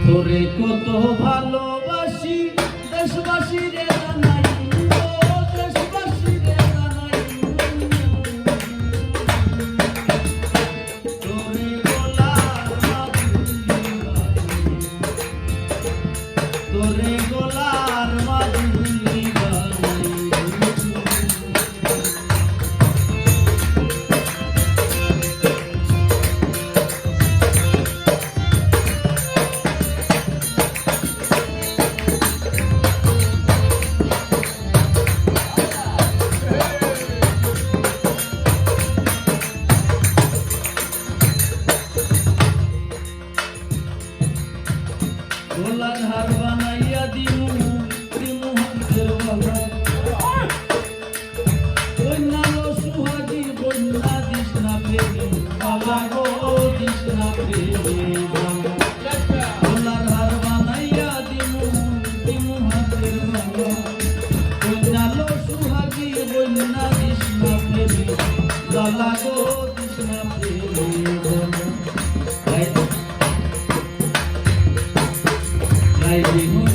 তোরে কত ভালোবাসি দেশবাসী রে জানাই দেশবাসী রে জানাই তোরে গোলার তোরে গোলার মাধুরী বানাই গোলার হার বানাইয়া দিমু দিমু হাতের বাবা বন্যালো সুহাগী বন্যা দিস না প্রেমে বাবা গো দিস না প্রেমে গোলার হার বানাইয়া দিমু দিমু হাতের বাবা বন্যালো সুহাগী বন্যা দিস না প্রেমে বাবা গো দিস না প্রেমে I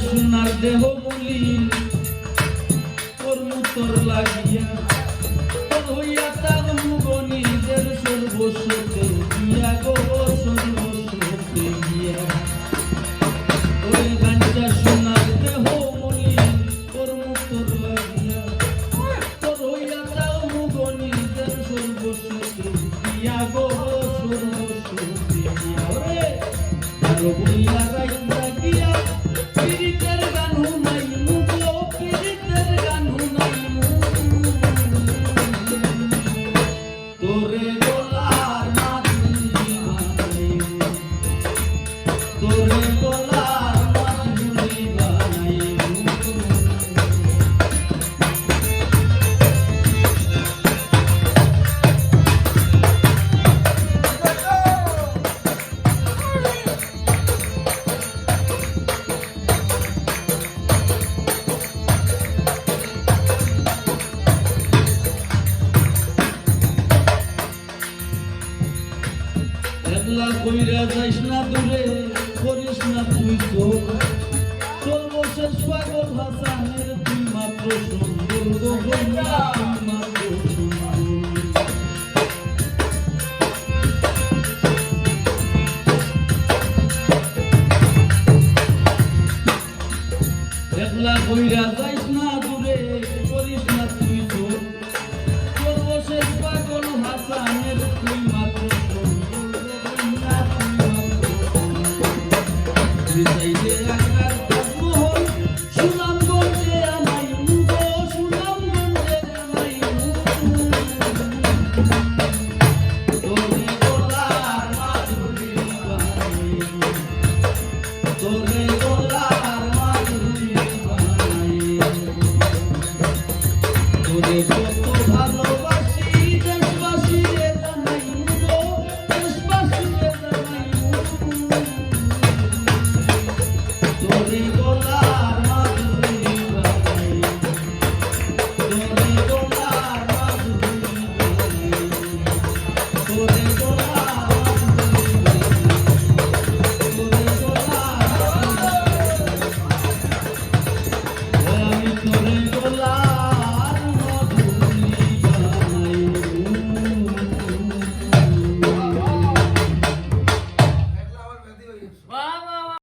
সোনার দেহ বলি তোর লাগিয়া তোর হইয়া তার মুগনিদের সর্বস্বতে দিয়া গো সর্বস্বতে গিয়া ওই গাঞ্জা সোনার দেহ বলি তোর লাগিয়া তোর হইয়া তার মুগনিদের সর্বস্বতে দিয়া গো সর্বস্বতে গিয়া ওরে আর বইয়া রাইতা গিয়া পীড়িতের গান হুনাই মুগো পীড়িতের গান হুনাই তোরে গোলার মাধুরী বানাই তোরে গোলার মাধুরী বানাই একলা কইরা যাইস না দূরে করিস না তুই তো সর্বশেষ পাগল হাসানের তুই মাত্র সুন্দর গোবন্ধা তুই মাত্র সুন্দর একলা কইরা যাইস না